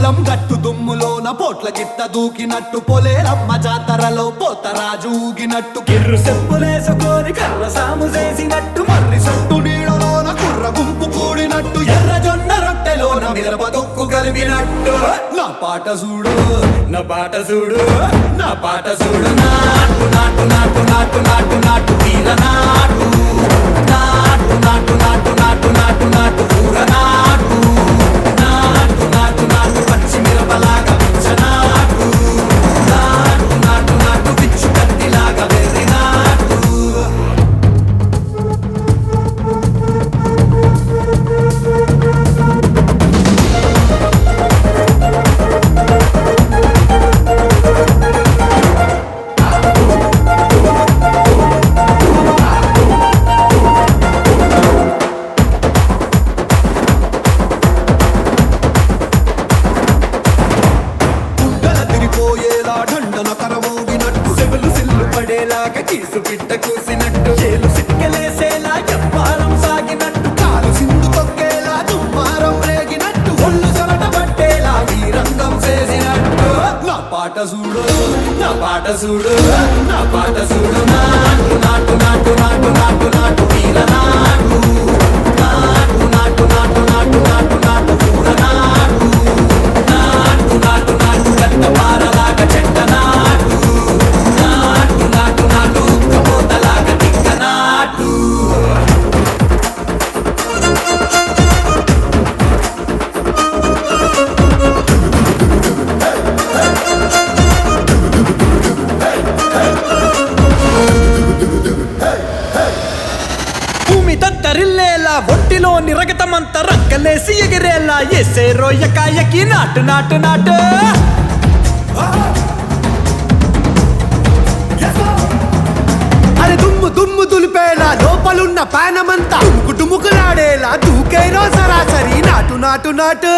పొలం గట్టు దుమ్ములోన పోట్ల గిత్త దూకినట్టు పొలేరమ్మ జాతరలో పోతరాజు ఊగినట్టు కిర్రు చెప్పులేసుకొని కర్ర సాము చేసినట్టు మర్రి సొట్టు నీడలోన కుర్ర గుంపు కూడినట్టు ఎర్ర జొన్న రొట్టెలోన మిరప దొక్కు కలిపినట్టు నా పాట చూడు నా పాట చూడు నా పాట చూడు నాటు నాటు నాటు నాటు నాటు నాటు వీర నాటు నాటు నాటు నాటు నాటు నాటు నాటు ఊర నాటు నాటు నాటు నాటు పచ్చి మిరపలాగా పిచ్చనాటు నాటు నాటు నాటు పిచ్చు కత్తిలాగా వెర్రి నాటు పోయేలా ఢండన కరమోగినట్టు సెవెలు సిల్లు పడేలాగా కీసు పిట్ట కూసినట్టు చేలు సిక్కలేసేలా ఎవ్వారం సాగినట్టు కాలు సింధు తొక్కేలా దుమ్మారం రేగినట్టు ఒళ్ళు సొరట పట్టేలా వీరంగం చేసినట్టు నా పాట చూడు నా పాట చూడు నా పాట చూడు నాటు నాటు నాటు నాటు నాటు నాటు వీర నాటు నాటు నాటు నాటు నాటు నాటు నాటు ఊర నాటు నాటు నాటు నాటు గంట పారలాగా చెట్ట నాటు నాటు నాటు నాటు కబోతలాగా టిక్క నాటు భూమి దద్దరిల్లేలా ఒంటిలోని రగతమంత రక్కలేసి ఎగిరేలా ఎసే రోయకాయకి నాటు నాటు నాటు అరే దుమ్ము దుమ్ము దులిపేలా లోపలున్న పానమంతా డుముకులాడేలా దూకేరో సరాసరి నాటు నాటు నాటు